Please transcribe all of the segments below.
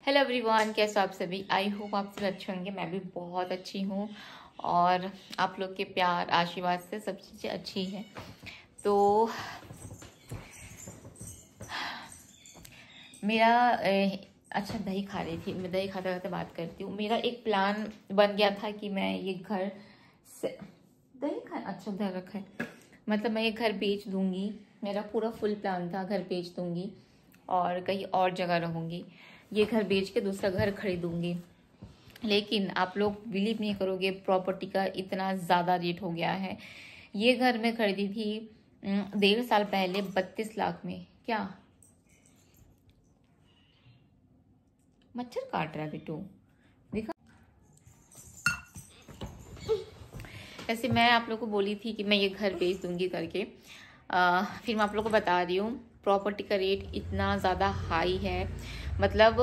Hello everyone, कैसे हो आप सभी। आई होप आप सब अच्छे होंगे। मैं भी बहुत अच्छी हूँ और आप लोग के प्यार आशीर्वाद से सब चीज़ें अच्छी हैं। तो मेरा अच्छा, दही खा रही थी मैं। दही खाते खाते बात करती हूँ। मेरा एक प्लान बन गया था कि मैं ये घर से दही खा, अच्छा उधर रखा है, मतलब मैं ये घर बेच दूंगी। मेरा पूरा फुल प्लान था, घर बेच दूंगी और कहीं और जगह रहूंगी। ये घर बेच के दूसरा घर खरीदूंगी। लेकिन आप लोग बिलीव नहीं करोगे, प्रॉपर्टी का इतना ज़्यादा रेट हो गया है। ये घर मैं खरीदी थी 1.5 साल पहले 32 लाख में। क्या मच्छर काट रहा है बिट्टू, देखा। ऐसे मैं आप लोग को बोली थी कि मैं ये घर बेच दूंगी करके। फिर मैं आप लोग को बता रही हूँ, प्रॉपर्टी का रेट इतना ज़्यादा हाई है। मतलब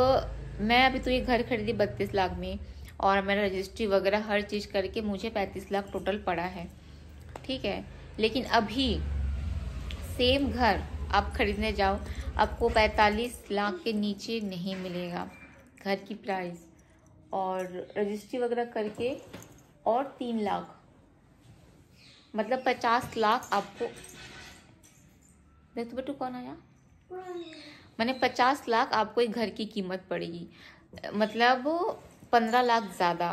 मैं अभी तो ये घर खरीदी 32 लाख में और मेरा रजिस्ट्री वगैरह हर चीज़ करके मुझे 35 लाख टोटल पड़ा है, ठीक है। लेकिन अभी सेम घर आप खरीदने जाओ, आपको 45 लाख के नीचे नहीं मिलेगा घर की प्राइस। और रजिस्ट्री वगैरह करके और 3 लाख, मतलब 50 लाख आपको। देख तो बेटू कौन आया। मैंने 50 लाख आपको एक घर की कीमत पड़ेगी, मतलब 15 लाख ज़्यादा।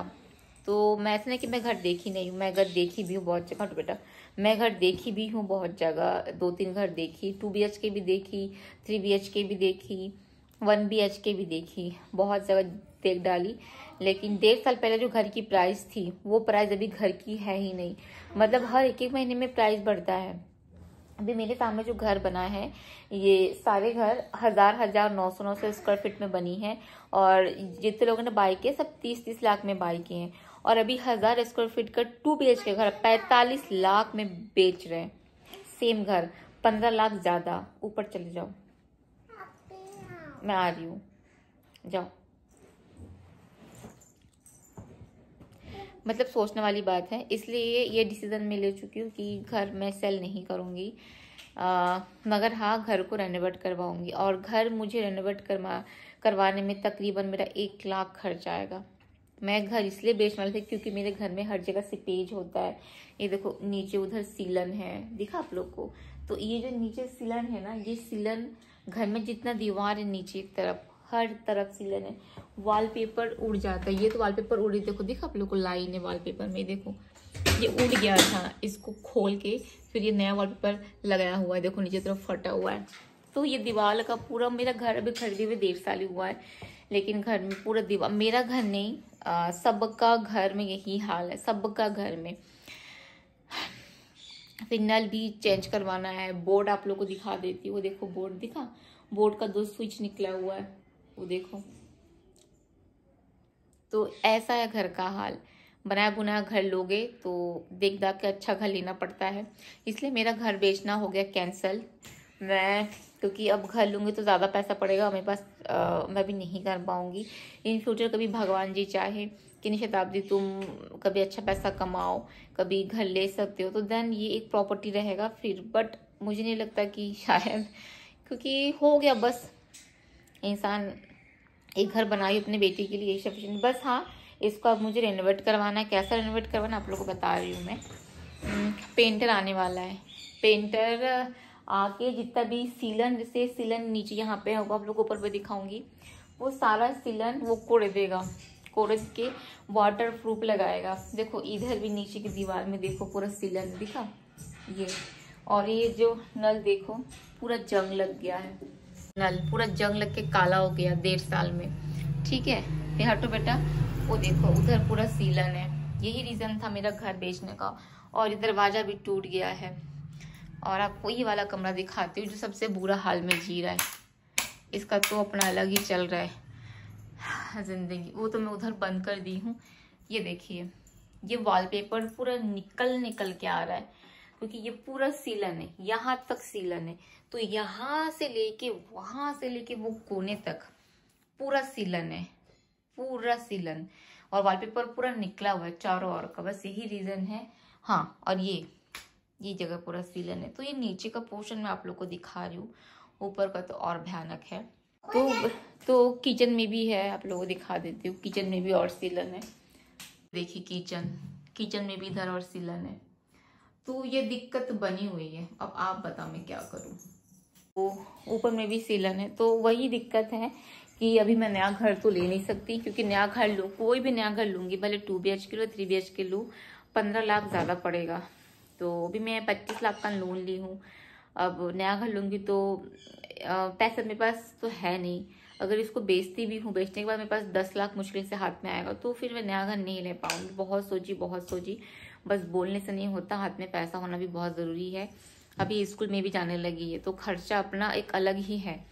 तो मैं ऐसे नहीं कि मैं घर देखी नहीं हूँ, मैं घर देखी भी हूँ बहुत जगह। तो बेटा मैं घर देखी भी हूँ बहुत जगह, 2-3 घर देखी, 2 BHK भी देखी, 3 BHK भी देखी, 1 BHK भी देखी, बहुत जगह देख डाली। लेकिन 1.5 साल पहले जो घर की प्राइस थी वो प्राइस अभी घर की है ही नहीं। मतलब हर एक महीने में प्राइस बढ़ता है। अभी मेरे सामने जो घर बना है, ये सारे घर 1000-900 स्क्वायर फीट में बनी है। और जितने लोगों ने बाई किए सब 30-30 लाख में बाई किए हैं। और अभी 1000 स्क्वायर फीट का 2 BHK घर 45 लाख में बेच रहे हैं। सेम घर 15 लाख ज्यादा। ऊपर चले जाओ, मैं आ रही हूँ, जाओ। मतलब सोचने वाली बात है, इसलिए ये डिसीजन मैं ले चुकी हूँ कि घर मैं सेल नहीं करूँगी। मगर हाँ, घर को रेनोवेट करवाऊंगी। और घर मुझे रेनोवेट करवाने में तकरीबन मेरा 1 लाख खर्च आएगा। मैं घर इसलिए बेचने वाली थी क्योंकि मेरे घर में हर जगह सीपेज होता है। ये देखो नीचे उधर सीलन है, दिखा आप लोग को। तो ये जो नीचे सीलन है ना, ये सीलन घर में जितना दीवार है नीचे की तरफ हर तरफ सीलन है। वॉलपेपर उड़ जाता है। ये तो वॉलपेपर उड़ी, देखो दिखा आप लोग को, लाइन है वॉलपेपर में, देखो ये उड़ गया था। इसको खोल के फिर ये नया वॉलपेपर लगाया हुआ है, देखो नीचे तरफ फटा हुआ है। तो ये दीवार का पूरा, मेरा घर अभी खरीदे हुए 1.5 साल ही हुआ है, लेकिन घर में पूरा दीवार, मेरा घर नहीं, सबका घर में यही हाल है, सबका घर में। फिर नल भी चेंज करवाना है। बोर्ड आप लोग को दिखा देती हूँ, वो देखो बोर्ड दिखा, बोर्ड का 2 स्विच निकला हुआ है, वो देखो। तो ऐसा है घर का हाल। बनाया बुनाया घर लोगे तो देख दाख के अच्छा घर लेना पड़ता है। इसलिए मेरा घर बेचना हो गया कैंसल। मैं क्योंकि अब घर लूँगी तो ज़्यादा पैसा पड़ेगा मेरे पास, मैं भी नहीं कर पाऊँगी। इन फ्यूचर कभी भगवान जी चाहे कि नहीं शताब्दी तुम कभी अच्छा पैसा कमाओ, कभी घर ले सकते हो, तो देन ये एक प्रॉपर्टी रहेगा फिर। बट मुझे नहीं लगता कि शायद, क्योंकि हो गया बस। इंसान एक घर बनाई अपने बेटी के लिए सफिशिएंट बस। हाँ, इसको अब मुझे रेनोवेट करवाना है। कैसा रेनोवेट करवाना आप लोगों को बता रही हूँ मैं। पेंटर आने वाला है। पेंटर आके जितना भी सीलन, जैसे सीलन नीचे यहाँ पे होगा, आप लोग ऊपर पे दिखाऊंगी, वो सारा सीलन वो कोड़ देगा। कोड़ के वाटर प्रूफ लगाएगा। देखो इधर भी नीचे की दीवार में देखो पूरा सीलन दिखा ये। और ये जो नल देखो पूरा जंग लग गया है, नल पूरा जंग लग के काला हो गया 1.5 साल में, ठीक है। ये हटो बेटा, वो देखो उधर पूरा सीलन है। यही रीजन था मेरा घर बेचने का। और ये दरवाजा भी टूट गया है। और आपको ये वाला कमरा दिखाती हूँ जो सबसे बुरा हाल में जी रहा है। इसका तो अपना अलग ही चल रहा है जिंदगी, वो तो मैं उधर बंद कर दी हूँ। ये देखिए, ये वॉलपेपर पूरा निकल के आ रहा है क्योंकि ये पूरा सीलन है, यहाँ तक सीलन है। तो यहाँ से लेके वहां से लेके वो कोने तक पूरा सीलन है, पूरा सीलन। और वॉलपेपर पूरा निकला हुआ है चारों ओर का, बस यही रीजन है। हाँ, और ये जगह पूरा सीलन है। तो ये नीचे का पोर्शन मैं आप लोग को दिखा रही हूँ, ऊपर का तो और भयानक है। तो किचन में भी है, आप लोगों को दिखा देती हूँ। किचन में भी और सीलन है, देखिए किचन में भी इधर और सीलन है। तो ये दिक्कत बनी हुई है। अब आप बताओ मैं क्या करूँ। तो ऊपर में भी सीलन है, तो वही दिक्कत है कि अभी मैं नया घर तो ले नहीं सकती, क्योंकि नया घर लूँ, कोई भी नया घर लूँगी, भले 2 BHK लो 3 BHK लूँ, 15 लाख ज़्यादा पड़ेगा। तो अभी मैं 25 लाख का लोन ली हूँ। अब नया घर लूँगी तो पैसा मेरे पास तो है नहीं। अगर इसको बेचती भी हूँ, बेचने के बाद मेरे पास 10 लाख मुश्किल से हाथ में आएगा, तो फिर मैं नया घर नहीं ले पाऊँगी। बहुत सोची, बस बोलने से नहीं होता, हाथ में पैसा होना भी बहुत ज़रूरी है। अभी स्कूल में भी जाने लगी है, तो खर्चा अपना एक अलग ही है।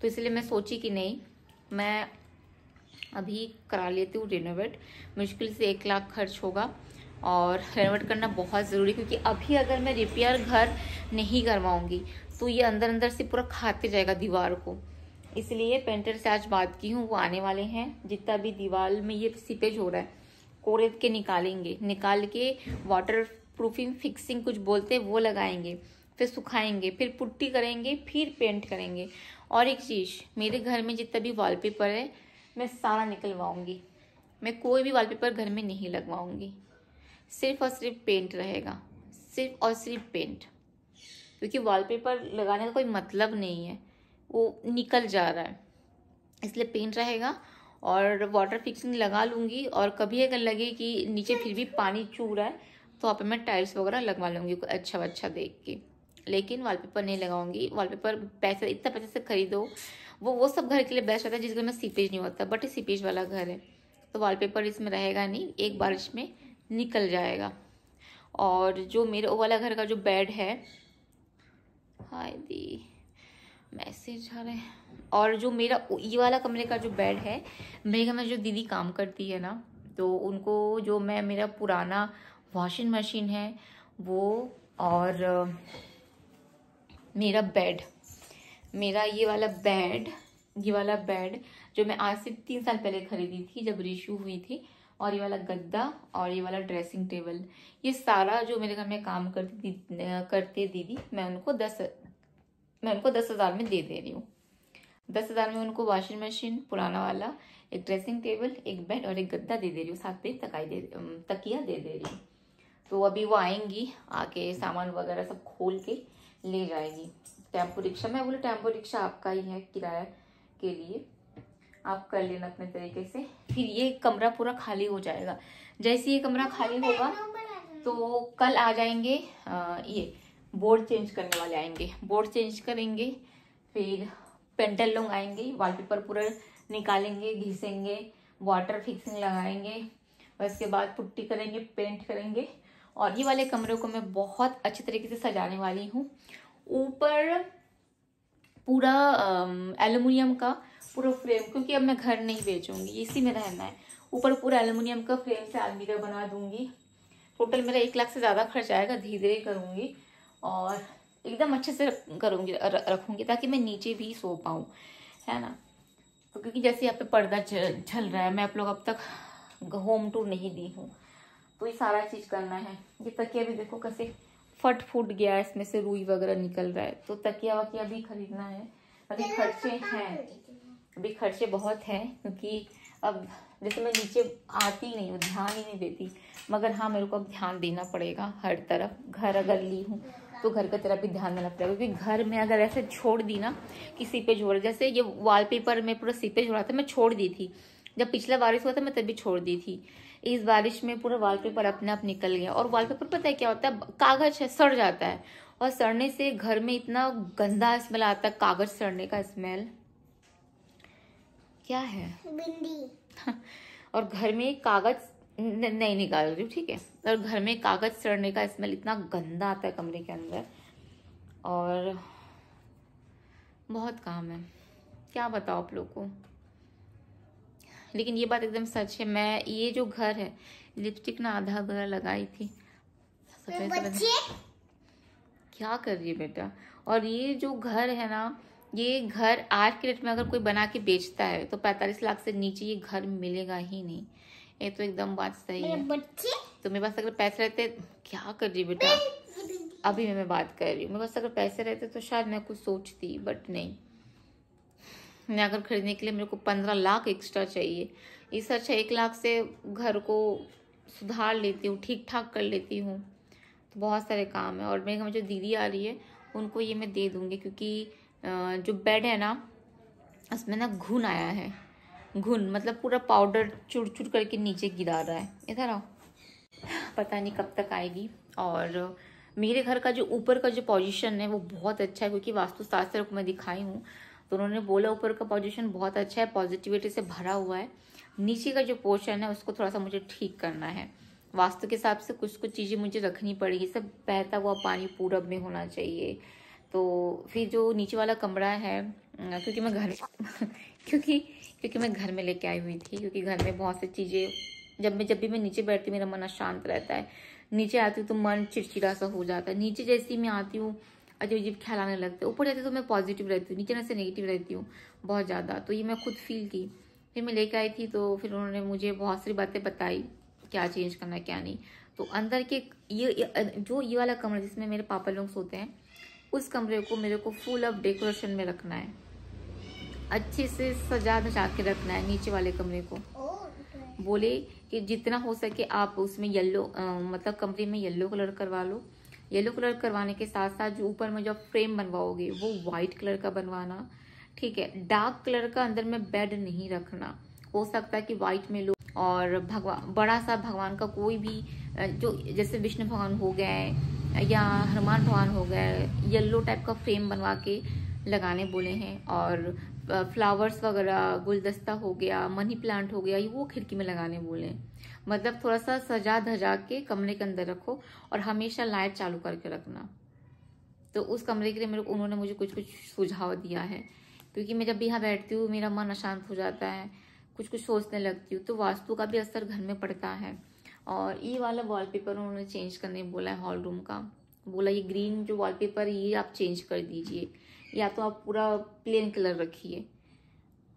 तो इसलिए मैं सोची कि नहीं, मैं अभी करा लेती हूँ रिनोवेट। मुश्किल से 1 लाख खर्च होगा, और रेनोवेट करना बहुत ज़रूरी, क्योंकि अभी अगर मैं रिपेयर घर नहीं करवाऊँगी तो ये अंदर अंदर से पूरा खाते जाएगा दीवार को। इसलिए पेंटर से आज बात की हूँ, वो आने वाले हैं। जितना भी दीवार में ये सीपेज हो रहा है, कोरेद के निकाल के वाटर प्रूफिंग फिक्सिंग कुछ बोलते हैं, वो लगाएंगे, फिर सुखाएंगे, फिर पुट्टी करेंगे, फिर पेंट करेंगे। और एक चीज़, मेरे घर में जितना भी वॉलपेपर है मैं सारा निकलवाऊंगी। मैं कोई भी वॉलपेपर घर में नहीं लगवाऊंगी, सिर्फ और सिर्फ पेंट रहेगा, सिर्फ और सिर्फ पेंट। क्योंकि वॉलपेपर लगाने का कोई मतलब नहीं है, वो निकल जा रहा है, इसलिए पेंट रहेगा। और वाटर फिक्सिंग लगा लूँगी, और कभी अगर लगे कि नीचे फिर भी पानी चू रहा है तो वहाँ पे मैं टाइल्स वगैरह लगवा लूँगी अच्छा देख के। लेकिन वॉलपेपर नहीं लगाऊंगी। वॉलपेपर इतना पैसे से खरीदो, वो सब घर के लिए बेस्ट होता है जिस घर में सीपेज नहीं होता, बट सीपेज वाला घर है तो वॉलपेपर इसमें रहेगा नहीं, एक बारिश में निकल जाएगा। और जो मेरे वो वाला घर का जो बेड है, हाय दी मैसेज आ रहे हैं। और जो मेरा ये वाला कमरे का जो बेड है, मेरे घर में जो दीदी काम करती है ना, तो उनको जो मेरा पुराना वॉशिंग मशीन है वो, और मेरा ये वाला बेड जो मैं आज से 3 साल पहले खरीदी थी जब रिशू हुई थी, और ये वाला गद्दा और ये वाला ड्रेसिंग टेबल, ये सारा जो मेरे घर में काम करते दीदी, मैं उनको 10,000 में दे रही हूँ। 10,000 में उनको वॉशिंग मशीन पुराना वाला, एक ड्रेसिंग टेबल, एक बेड और एक गद्दा दे रही हूँ, साथ पे तकिया दे रही हूँ। तो अभी वो आएंगी, आके सामान वगैरह सब खोल के ले जाएगी। टेम्पो रिक्शा, मैं बोले टेम्पो रिक्शा आपका ही है, किराया के लिए आप कर लेना अपने तरीके से। फिर ये कमरा पूरा खाली हो जाएगा। जैसे ये कमरा खाली होगा तो कल आ जाएंगे, ये बोर्ड चेंज करने वाले आएंगे, बोर्ड चेंज करेंगे। फिर पेंटर लोग आएंगे, वॉलपेपर पूरा निकालेंगे, घिसेंगे, वाटर फिक्सिंग लगाएंगे, उसके बाद पुट्टी करेंगे, पेंट करेंगे। और ये वाले कमरे को मैं बहुत अच्छी तरीके से सजाने वाली हूँ। ऊपर पूरा एल्युमिनियम का पूरा फ्रेम, क्योंकि अब मैं घर नहीं बेचूंगी, इसी में रहना है। ऊपर पूरा एल्युमिनियम का फ्रेम से अलमीरा बना दूंगी। टोटल मेरा 1 लाख से ज़्यादा खर्च आएगा, धीरे धीरे करूँगी और एकदम अच्छे से रखूँगी ताकि मैं नीचे भी सो पाऊँ, है ना। तो क्योंकि जैसे यहाँ पे पर्दा झल रहा है, मैं आप लोग अब तक होम टूर नहीं दी हूँ, तो ये सारा चीज़ करना है। ये तकिया भी देखो कैसे फूट गया, इसमें से रुई वगैरह निकल रहा है, तो तकिया वकिया भी खरीदना है। अभी खर्चे हैं, अभी खर्चे बहुत हैं, क्योंकि अब जैसे मैं नीचे आती नहीं हूँ, ध्यान ही नहीं देती, मगर हाँ मेरे को अब ध्यान देना पड़ेगा हर तरफ। घर अगर ली हूँ तो घर की तरफ भी ध्यान देना पड़ेगा, क्योंकि घर में अगर ऐसे छोड़ दी ना कि सीपेज हो रहा, जैसे ये वॉलपेपर में पूरा सीपेज हो रहा था, मैं छोड़ दी थी। जब पिछला बारिश हुआ था मैं तभी छोड़ दी थी। इस बारिश में पूरा वॉलपेपर अपने आप निकल गया। और वॉलपेपर पता है क्या होता है, कागज है, सड़ जाता है, और सड़ने से घर में इतना गंदा स्मेल आता है, कागज सड़ने का स्मेल। क्या है भिंडी और घर में कागज नहीं निकाल रही हूँ, ठीक है। और घर में कागज सड़ने का स्मेल इतना गंदा आता है कमरे के अंदर, और बहुत काम है, क्या बताओ आप लोग को। लेकिन ये बात एकदम सच है, मैं ये जो घर है, लिपस्टिक ना आधा आधा लगाई थी। क्या कर रही है बेटा। और ये जो घर है ना, ये घर आज के रेट में अगर कोई बना के बेचता है तो 45 लाख से नीचे ये घर मिलेगा ही नहीं। ये तो एकदम बात सही है। तो मेरे पास अगर पैसे रहते, क्या कर रही बेटा, अभी मैं बात कर रही हूँ, मेरे पास अगर पैसे रहते तो शायद मैं कुछ सोचती, बट नहीं। नया घर खरीदने के लिए मेरे को 15 लाख एक्स्ट्रा चाहिए। इससे अच्छा 1 लाख से घर को सुधार लेती हूँ, ठीक ठाक कर लेती हूँ। तो बहुत सारे काम है। और मेरे घर में जो दीदी आ रही है उनको ये मैं दे दूँगी, क्योंकि जो बेड है ना उसमें ना घुन आया है। घुन मतलब पूरा पाउडर चुड़ चुड़ करके नीचे गिरा रहा है। इधर आओ, पता नहीं कब तक आएगी। और मेरे घर का जो ऊपर का जो पोजीशन है वो बहुत अच्छा है, क्योंकि वास्तुशास्त्र को मैं दिखाई हूँ तो उन्होंने बोला ऊपर का पोजीशन बहुत अच्छा है, पॉजिटिविटी से भरा हुआ है। नीचे का जो पोर्शन है उसको थोड़ा सा मुझे ठीक करना है। वास्तु के हिसाब से कुछ कुछ चीज़ें मुझे रखनी पड़ेगी। सब बहता हुआ पानी पूरब में होना चाहिए। तो फिर जो नीचे वाला कमरा है, क्योंकि मैं घर क्योंकि मैं घर में लेके आई हुई थी, क्योंकि घर में बहुत सी चीज़ें जब भी मैं नीचे बैठती हूँ मेरा मन अशांत रहता है। नीचे आती हूँ तो मन चिड़चिड़ा सा हो जाता है। नीचे जैसे मैं आती हूँ अजीब अजीब ख्याल आने लगते हैं। ऊपर जाती हूँ तो मैं पॉजिटिव रहती हूँ, नीचे ना से नेगेटिव रहती हूँ बहुत ज़्यादा। तो ये मैं खुद फील की। फिर मैं लेके आई थी तो फिर उन्होंने मुझे बहुत सारी बातें बताई, क्या चेंज करना है क्या नहीं। तो अंदर के ये वाला कमरा जिसमें मेरे पापा लोग सोते हैं, उस कमरे को मेरे को फुल ऑफ डेकोरेशन में रखना है, अच्छे से सजा धजा के रखना है। नीचे वाले कमरे को बोले कि जितना हो सके आप उसमें येलो मतलब कमरे में येलो कलर करवा लो। येलो कलर करवाने के साथ साथ जो ऊपर में जो फ्रेम बनवाओगे वो व्हाइट कलर का बनवाना, ठीक है। डार्क कलर का अंदर में बेड नहीं रखना। हो सकता है कि व्हाइट में लो। और भगवान, बड़ा सा भगवान का कोई भी जो जैसे विष्णु भगवान हो गए या हनुमान भगवान हो गए, येलो टाइप का फ्रेम बनवा के लगाने बोले हैं। और फ्लावर्स वगैरह, गुलदस्ता हो गया, मनी प्लांट हो गया, ये वो खिड़की में लगाने बोले हैं। मतलब थोड़ा सा सजा धजा के कमरे के अंदर रखो और हमेशा लाइट चालू करके रखना। तो उस कमरे के लिए मेरे को उन्होंने मुझे कुछ कुछ सुझाव दिया है, क्योंकि मैं जब भी यहाँ बैठती हूँ मेरा मन अशांत हो जाता है, कुछ कुछ सोचने लगती हूँ। तो वास्तु का भी असर घर में पड़ता है। और ये वाला वॉलपेपर उन्होंने चेंज करने बोला है हॉल रूम का। बोला ये ग्रीन जो वॉलपेपर ये आप चेंज कर दीजिए, या तो आप पूरा प्लेन कलर रखिए।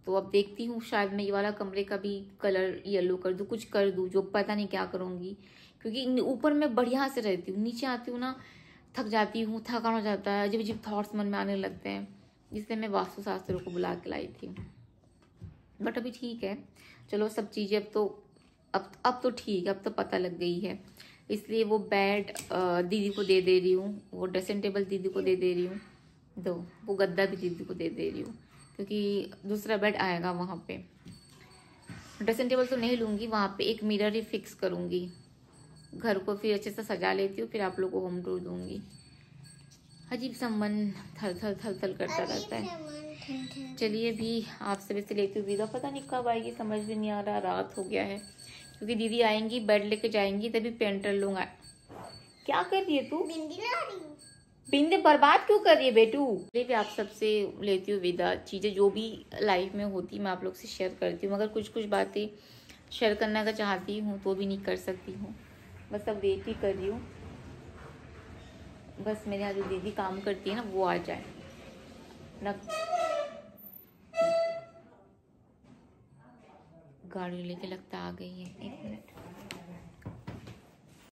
तो अब देखती हूँ शायद मैं ये वाला कमरे का भी कलर येलो कर दूँ, कुछ कर दूँ, जो पता नहीं क्या करूँगी। क्योंकि ऊपर मैं बढ़िया से रहती हूँ, नीचे आती हूँ ना थक जाती हूँ, थकान हो जाता है, अजीब अजीब थॉट्स मन में आने लगते हैं। इसलिए मैं वास्तुशास्त्र को बुला के लाई थी। बट अभी ठीक है, चलो सब चीज़ें अब तो ठीक है, अब तो पता लग गई है। इसलिए वो बेड दीदी को दे रही हूँ, वो ड्रेसिंग टेबल दीदी को दे रही हूँ, वो गद्दा भी दीदी को दे रही हूँ, क्योंकि दूसरा बेड आएगा वहाँ पे। ड्रेसिंग टेबल तो नहीं लूँगी, वहाँ पे एक मिरर ही फिक्स करूँगी। घर को फिर अच्छे से सजा लेती हूँ, फिर आप लोगों को होम टूर दूँगी। अजीब सा मन थल थल करता रहता है। चलिए भी आपसे वैसे लेती हूँ विदा। पता नहीं कब आएगी समझ भी नहीं आ रहा, रात हो गया है। क्योंकि दीदी आएंगी बेड लेके जाएंगी तभी पेंटर लोग आए। क्या कर रही है तू? बिंदी ला रही हूँ। बिंदी बर्बाद क्यों कर रही है बेटू? चलिए भी आप सबसे लेती हूँ विदा। चीज़ें जो भी लाइफ में होती मैं आप लोग से शेयर करती हूँ, मगर कुछ कुछ बातें शेयर करना अगर चाहती हूँ तो भी नहीं कर सकती हूँ। बस अब वेट ही कर रही हूँ, बस मेरे यहाँ जो दीदी काम करती है ना वो आ जाए ना। गाड़ी लेके लगता आ गई है, 1 मिनट।